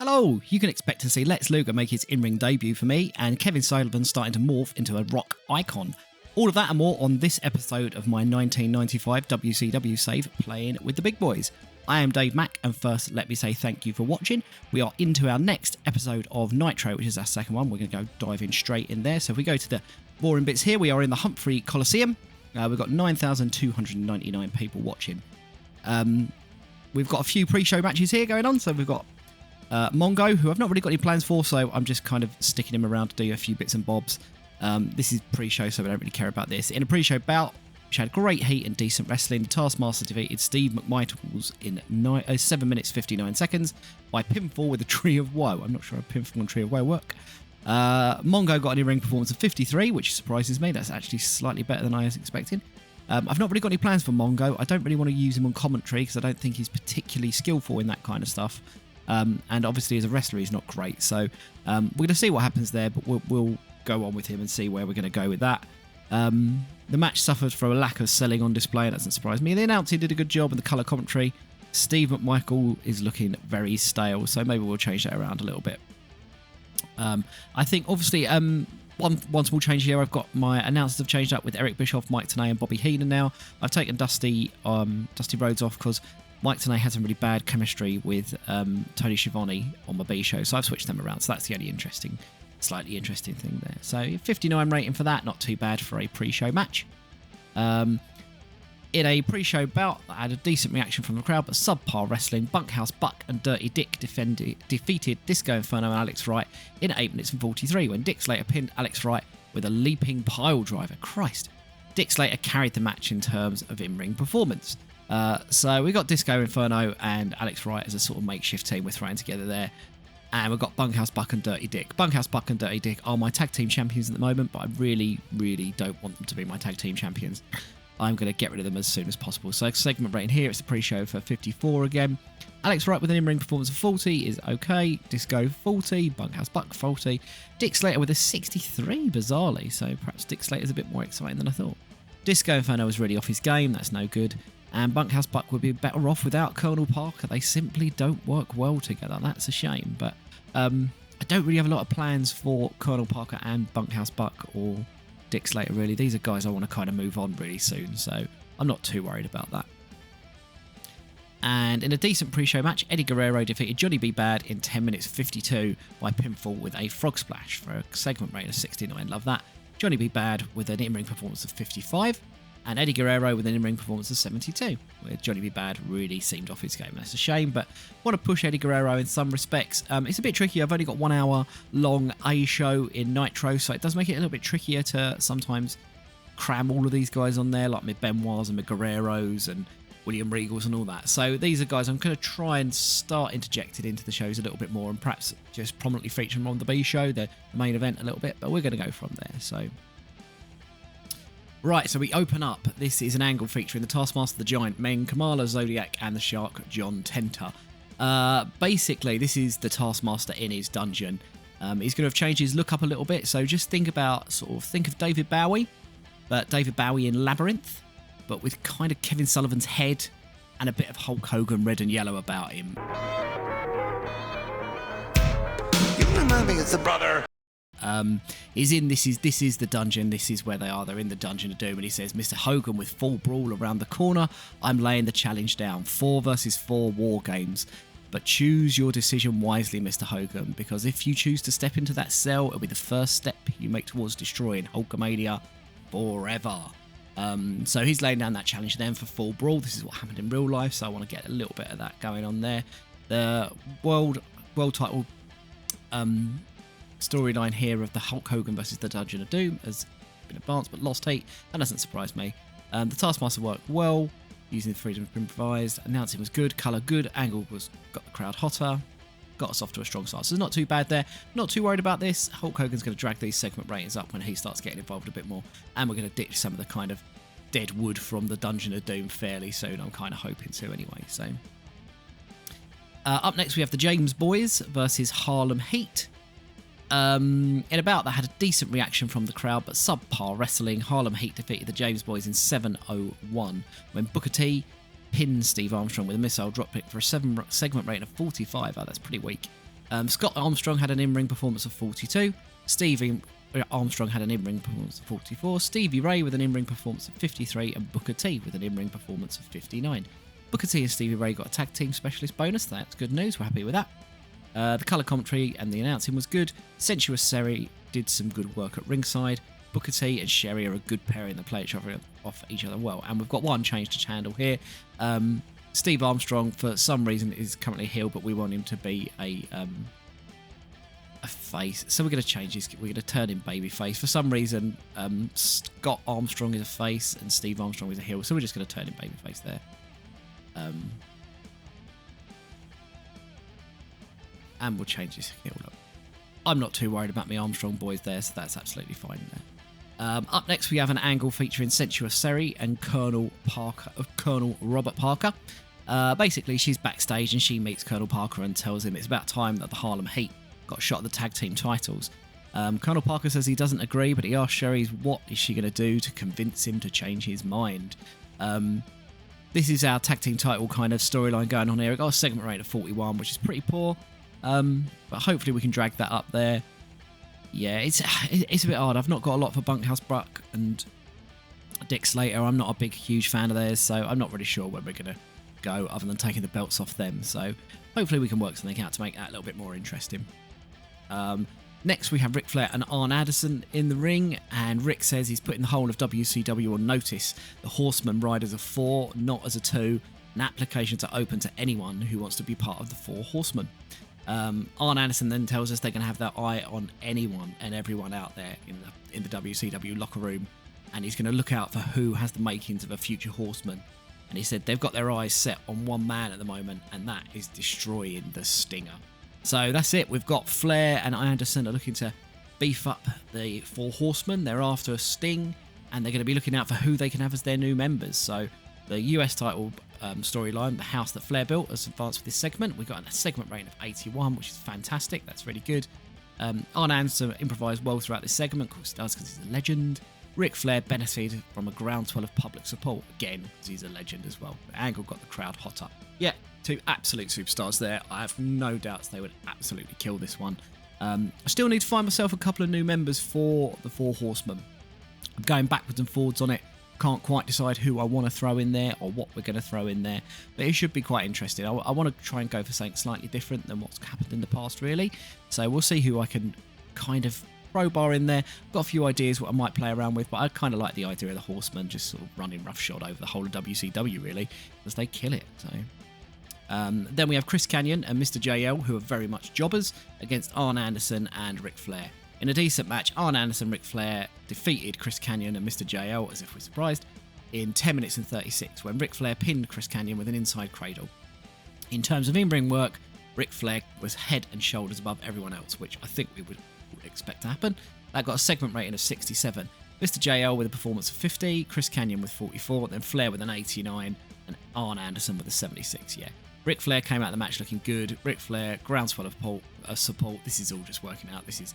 Hello! You can expect to see Lex Luger make his in-ring debut for me, and Kevin Sullivan starting to morph into a rock icon. All of that and more on this episode of my 1995 WCW save, Playing with the Big Boys. I am Dave Mack, and first let me say thank you for watching. We are into our next episode of Nitro, which is our second one. We're going to go diving straight in there. So if we go to the boring bits here, we are in the Humphrey Coliseum. We've got 9,299 people watching. We've got a few pre-show matches here going on. So we've got Mongo, who I've not really got any plans for, so I'm just kind of sticking him around to do a few bits and bobs. This is pre-show, so we don't really care about this. In a pre-show bout, which had great heat and decent wrestling, the TaskMaster defeated Steve McMichaels in 7 minutes 59 seconds by pinfall with a Tree of Woe. I'm not sure a pinfall and Tree of Woe work. Mongo got an in-ring performance of 53, which surprises me. That's actually slightly better than I was expecting. I've not really got any plans for Mongo. I don't really want to use him on commentary because I don't think he's particularly skillful in that kind of stuff. And obviously as a wrestler he's not great, so we're going to see what happens there, but we'll go on with him and see where we're going to go with that. The match suffered from a lack of selling on display, and that doesn't surprise me. The announcer did a good job in the colour commentary. Steve McMichael is looking very stale, so maybe we'll change that around a little bit. I think obviously one small change here. I've got my announcers have changed up with Eric Bischoff, Mike Tenay and Bobby Heenan now. I've taken Dusty Rhodes off because Mike Tenay had some really bad chemistry with Tony Schiavone on my B show, so I've switched them around. So that's the only slightly interesting thing there. So 59 rating for that, not too bad for a pre-show match. In a pre-show bout, I had a decent reaction from the crowd, but subpar wrestling. Bunkhouse Buck and Dirty Dick defeated Disco Inferno and Alex Wright in 8 minutes and 43, when Dick Slater pinned Alex Wright with a leaping pile driver. Christ. Dick Slater carried the match in terms of in-ring performance. So we got Disco Inferno and Alex Wright as a sort of makeshift team we're throwing together there. And we've got Bunkhouse Buck and Dirty Dick. Bunkhouse Buck and Dirty Dick are my tag team champions at the moment, but I really, really don't want them to be my tag team champions. I'm going to get rid of them as soon as possible. So segment rating here, it's the pre-show for 54 again. Alex Wright with an in-ring performance of 40 is okay. Disco 40, Bunkhouse Buck 40. Dick Slater with a 63, bizarrely. So perhaps Dick Slater's a bit more exciting than I thought. Disco Inferno was really off his game. That's no good. And Bunkhouse Buck would be better off without Colonel Parker. They simply don't work well together. That's a shame. But I don't really have a lot of plans for Colonel Parker and Bunkhouse Buck or Dick Slater, really. These are guys I want to kind of move on really soon, so I'm not too worried about that. And in a decent pre-show match, Eddie Guerrero defeated Johnny B. Bad in 10 minutes 52 by pinfall with a frog splash for a segment rating of 69. Love that. Johnny B. Bad with an in-ring performance of 55. And Eddie Guerrero with an in-ring performance of 72, where Johnny B. Bad really seemed off his game. That's a shame, but want to push Eddie Guerrero in some respects. It's a bit tricky. I've only got 1 hour long A show in Nitro, so it does make it a little bit trickier to sometimes cram all of these guys on there, like my Benoits and my Guerreros and William Regals and all that. So these are guys I'm going to try and start interjected into the shows a little bit more, and perhaps just prominently feature them on the B show, the main event, a little bit, but we're going to go from there. So right, so we open up. This is an angle featuring the Taskmaster, the Giant Men, Kamala, Zodiac, and the Shark, John Tenta. Basically, this is the Taskmaster in his dungeon. He's going to have changed his look up a little bit, so just think of David Bowie, but David Bowie in Labyrinth, but with kind of Kevin Sullivan's head and a bit of Hulk Hogan red and yellow about him. You remind me of the brother. This is the dungeon. This is where they are. They're in the Dungeon of Doom, and he says, Mr. Hogan with full brawl around the corner. I'm laying the challenge down. 4 versus 4 war games. But choose your decision wisely, Mr. Hogan, because if you choose to step into that cell, it'll be the first step you make towards destroying Hulkamania forever. So he's laying down that challenge then for full brawl. This is what happened in real life, so I want to get a little bit of that going on there. The world title storyline here of the Hulk Hogan versus the Dungeon of Doom has been advanced but lost heat. That doesn't surprise me. The Taskmaster worked well, using the freedom to improvise. Announcing was good, colour good, angle got the crowd hotter, got us off to a strong start. So it's not too bad there. Not too worried about this. Hulk Hogan's going to drag these segment ratings up when he starts getting involved a bit more, and we're going to ditch some of the kind of dead wood from the Dungeon of Doom fairly soon. I'm kind of hoping to anyway. So up next we have the James Boys versus Harlem Heat. In about that had a decent reaction from the crowd, but subpar wrestling. Harlem Heat defeated the James Boys in 7:01 when Booker T pinned Steve Armstrong with a missile dropkick for a segment rating of 45. Oh, that's pretty weak. Scott Armstrong had an in-ring performance of 42. Stevie Armstrong had an in-ring performance of 44. Stevie Ray with an in-ring performance of 53. And Booker T with an in-ring performance of 59. Booker T and Stevie Ray got a tag team specialist bonus. That's good news. We're happy with that. The colour commentary and the announcing was good. Sensuous Sherry did some good work at ringside. Booker T and Sherry are a good pairing that play off each other well. And we've got one change to handle here. Steve Armstrong, for some reason, is currently a heel, but we want him to be a face. So we're going to change his. We're going to turn him babyface. For some reason, Scott Armstrong is a face and Steve Armstrong is a heel. So we're just going to turn him babyface there. And we'll change his heel look. I'm not too worried about my Armstrong boys there, so that's absolutely fine there. Up next, we have an angle featuring Sensuous Sherry and Colonel Robert Parker. Basically, she's backstage and she meets Colonel Parker and tells him it's about time that the Harlem Heat got a shot at the tag team titles. Colonel Parker says he doesn't agree, but he asks Sherry what is she going to do to convince him to change his mind. This is our tag team title kind of storyline going on here. It got a segment rate of 41, which is pretty poor, but hopefully we can drag that up there. Yeah, it's a bit hard. I've not got a lot for Bunkhouse Buck and Dick Slater. I'm not a big, huge fan of theirs, so I'm not really sure where we're going to go other than taking the belts off them. So hopefully we can work something out to make that a little bit more interesting. Next, we have Ric Flair and Arn Anderson in the ring, and Rick says he's putting the whole of WCW on notice. The Horsemen ride as a 4, not as a 2, and applications are open to anyone who wants to be part of the 4 Horsemen. Arn Anderson then tells us they're going to have their eye on anyone and everyone out there in the WCW locker room, and he's going to look out for who has the makings of a future Horseman. And he said they've got their eyes set on one man at the moment, and that is destroying the Stinger. So that's it. We've got Flair and Anderson are looking to beef up the 4 Horsemen. They're after Sting, and they're going to be looking out for who they can have as their new members. So the US title storyline, the house that Flair built, has advanced with this segment. We've got a segment rating of 81, which is fantastic. That's really good. Arn Anderson improvised well throughout this segment. Of course he does, because he's a legend. Ric Flair benefited from a groundswell of public support, again, because he's a legend as well. The angle got the crowd hotter. Yeah, 2 absolute superstars there. I have no doubts they would absolutely kill this one. I still need to find myself a couple of new members for the 4 Horsemen. I'm going backwards and forwards on it. Can't quite decide who I want to throw in there or what we're going to throw in there, but it should be quite interesting. I want to try and go for something slightly different than what's happened in the past, really. So we'll see who I can kind of crowbar in there. I've got a few ideas what I might play around with, but I kind of like the idea of the Horsemen just sort of running roughshod over the whole of WCW, really, because they kill it. So then we have Chris Kanyon and Mr. JL, who are very much jobbers, against Arn Anderson and Ric Flair. In a decent match, Arn Anderson and Ric Flair defeated Chris Kanyon and Mr. JL, as if we're surprised, in 10 minutes and 36, when Ric Flair pinned Chris Kanyon with an inside cradle. In terms of in-ring work, Ric Flair was head and shoulders above everyone else, which I think we would expect to happen. That got a segment rating of 67. Mr. JL with a performance of 50, Chris Kanyon with 44, then Flair with an 89, and Arn Anderson with a 76, yeah. Ric Flair came out of the match looking good. Ric Flair, groundswell of support. This is all just working out. This is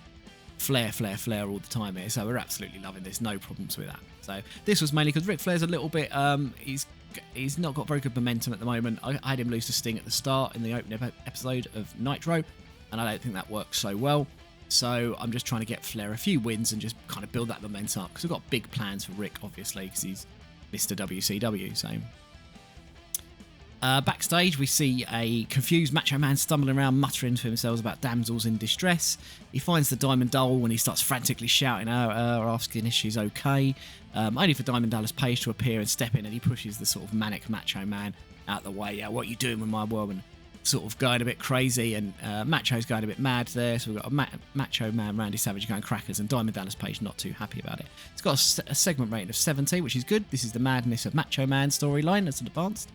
Flair all the time here, so we're absolutely loving this, no problems with that. So this was mainly because Ric Flair's a little bit he's not got very good momentum at the moment. I had him lose to Sting at the start in the opening episode of Nitro, and I don't think that worked so well. So I'm just trying to get Flair a few wins and just kind of build that momentum up, because we've got big plans for Rick, obviously, because he's Mr. WCW. So backstage, we see a confused Macho Man stumbling around, muttering to himself about damsels in distress. He finds the Diamond Doll when he starts frantically shouting at her, asking if she's okay, only for Diamond Dallas Page to appear and step in, and he pushes the sort of manic Macho Man out the way. Yeah, what are you doing with my woman? Sort of going a bit crazy, and Macho's going a bit mad there. So we've got a Macho Man Randy Savage going crackers, and Diamond Dallas Page not too happy about it. It's got a segment rating of 70, which is good. This is the madness of Macho Man storyline that's advanced.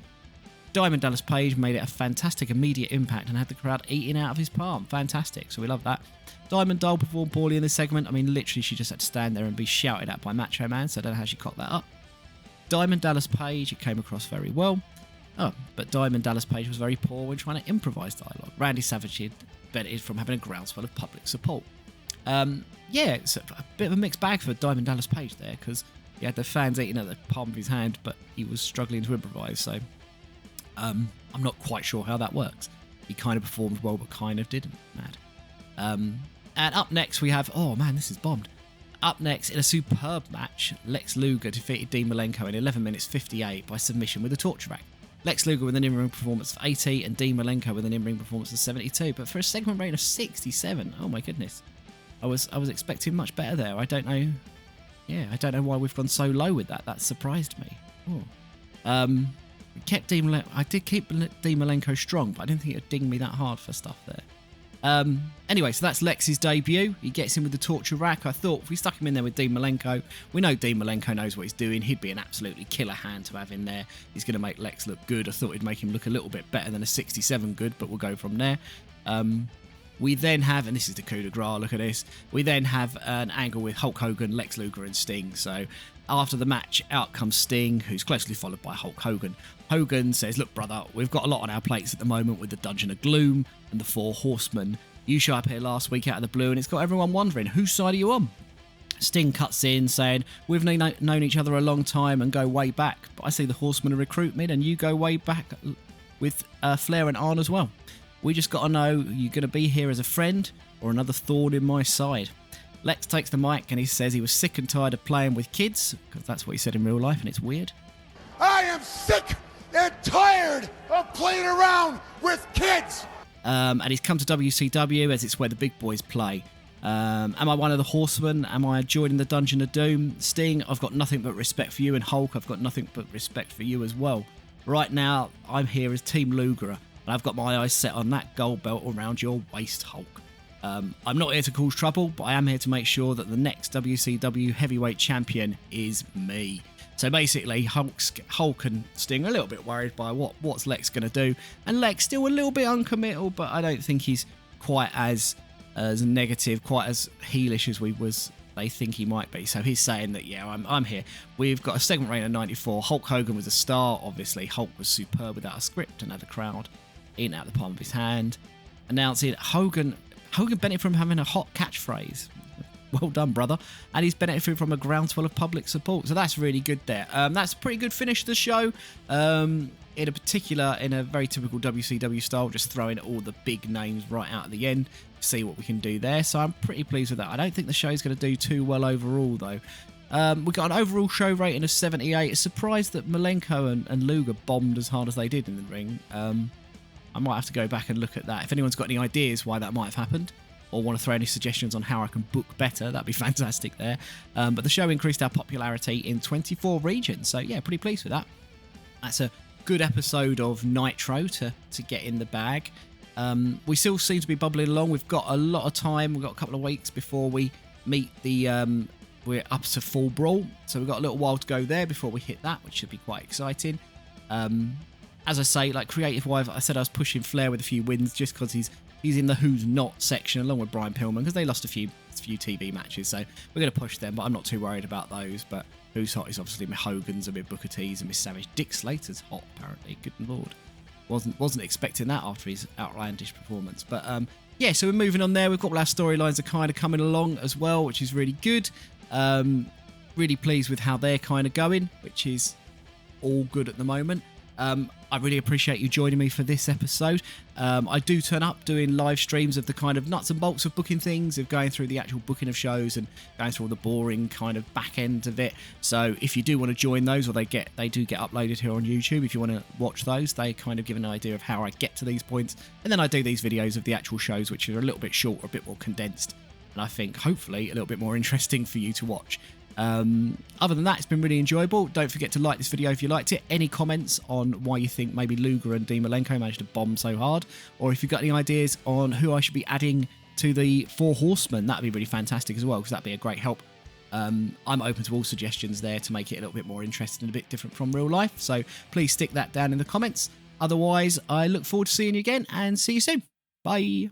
Diamond Dallas Page made it a fantastic immediate impact and had the crowd eating out of his palm. Fantastic, so we love that. Diamond Doll performed poorly in this segment. I mean, literally, she just had to stand there and be shouted at by Macho Man, so I don't know how she caught that up. Diamond Dallas Page, it came across very well. Oh, but Diamond Dallas Page was very poor when trying to improvise dialogue. Randy Savage had benefited from having a groundswell of public support. Yeah, it's a bit of a mixed bag for Diamond Dallas Page there, because he had the fans eating at the palm of his hand, but he was struggling to improvise, so I'm not quite sure how that works. he kind of performed well, but kind of didn't. Mad. And up next we have, oh man, this is bombed. Up next, in a superb match, Lex Luger defeated Dean Malenko in 11 minutes 58 by submission with a torture rack. Lex Luger with an in-ring performance of 80 and Dean Malenko with an in-ring performance of 72. But for a segment rating of 67, oh my goodness. I was expecting much better there. I don't know. Yeah, I don't know why we've gone so low with that. That surprised me. Oh. I did keep Dean Malenko strong, but I didn't think it would ding me that hard for stuff there. Anyway, so that's Lex's debut. He gets in with the torture rack. I thought if we stuck him in there with Dean Malenko, we know Dean Malenko knows what he's doing. He'd be an absolutely killer hand to have in there. He's going to make Lex look good. I thought he'd make him look a little bit better than a 67 good, but we'll go from there. We then have, and this is the coup de grace, look at this. We then have an angle with Hulk Hogan, Lex Luger and Sting. So after the match, out comes Sting, who's closely followed by Hulk Hogan. Hogan says, look brother, we've got a lot on our plates at the moment with the Dungeon of Gloom and the Four Horsemen. You showed up here last week out of the blue and it's got everyone wondering, whose side are you on? Sting cuts in saying, we've known each other a long time and go way back, but I see the Horsemen are recruiting and you go way back with Flair and Arn as well. We just got to know you're going to be here as a friend or another thorn in my side. Lex takes the mic and he says he was sick and tired of playing with kids, because that's what he said in real life and it's weird. I am sick and tired of playing around with kids. And he's come to WCW as it's where the big boys play. Am I one of the Horsemen? Am I joining the Dungeon of Doom? Sting, I've got nothing but respect for you, and Hulk, I've got nothing but respect for you as well. Right now, I'm here as Team Luger, and I've got my eyes set on that gold belt around your waist, Hulk. I'm not here to cause trouble, but I am here to make sure that the next WCW heavyweight champion is me. So basically, Hulk and Sting are a little bit worried by what's Lex going to do. And Lex still a little bit uncommittal, but I don't think he's quite as negative, quite as heelish as they think he might be. So he's saying that, yeah, I'm here. We've got a segment rating of 94. Hulk Hogan was a star, obviously. Hulk was superb without a script and had a crowd eating out the palm of his hand. Announcing Hogan benefited from having a hot catchphrase. Well done, brother. And he's benefited from a groundswell of public support. So that's really good there. That's a pretty good finish to the show. In a very typical WCW style, just throwing all the big names right out at the end. See what we can do there. So I'm pretty pleased with that. I don't think the show's going to do too well overall, though. We got an overall show rating of 78. It's surprised that Malenko and Luger bombed as hard as they did in the ring. I might have to go back and look at that. If anyone's got any ideas why that might have happened, or want to throw any suggestions on how I can book better, that'd be fantastic there. But the show increased our popularity in 24 regions, so yeah, pretty pleased with that. That's a good episode of Nitro to get in the bag. We still seem to be bubbling along. We've got a lot of time. We've got a couple of weeks before we meet we're up to Full Brawl, so we've got a little while to go there before we hit that, which should be quite exciting. As I say, like creative wise, I said I was pushing Flair with a few wins just because he's in the Who's Not section along with Brian Pillman, because they lost a few TV matches, so we're going to push them, but I'm not too worried about those. But Who's Hot is obviously my Hogan's and my Booker T's and my Savage. Dick Slater's hot, apparently. Good lord. Wasn't expecting that after his outlandish performance. But yeah, so we're moving on there. We've got all our storylines are kind of coming along as well, which is really good. Really pleased with how they're kind of going, which is all good at the moment. I really appreciate you joining me for this episode. I do turn up doing live streams of the kind of nuts and bolts of booking things, of going through the actual booking of shows and going through all the boring kind of back end of it. So if you do want to join those, or they do get uploaded here on YouTube, if you want to watch those, they kind of give an idea of how I get to these points. And then I do these videos of the actual shows, which are a little bit shorter, a bit more condensed, and I think hopefully a little bit more interesting for you to watch. Other than that, it's been really enjoyable. Don't forget to like this video if you liked it. Any comments on why you think maybe Luger and Dean Malenko managed to bomb so hard, or if you've got any ideas on who I should be adding to the Four Horsemen, that'd be really fantastic as well, because that'd be a great help. I'm open to all suggestions there to make it a little bit more interesting and a bit different from real life, so please stick that down in the comments. Otherwise, I look forward to seeing you again, and see you soon. Bye.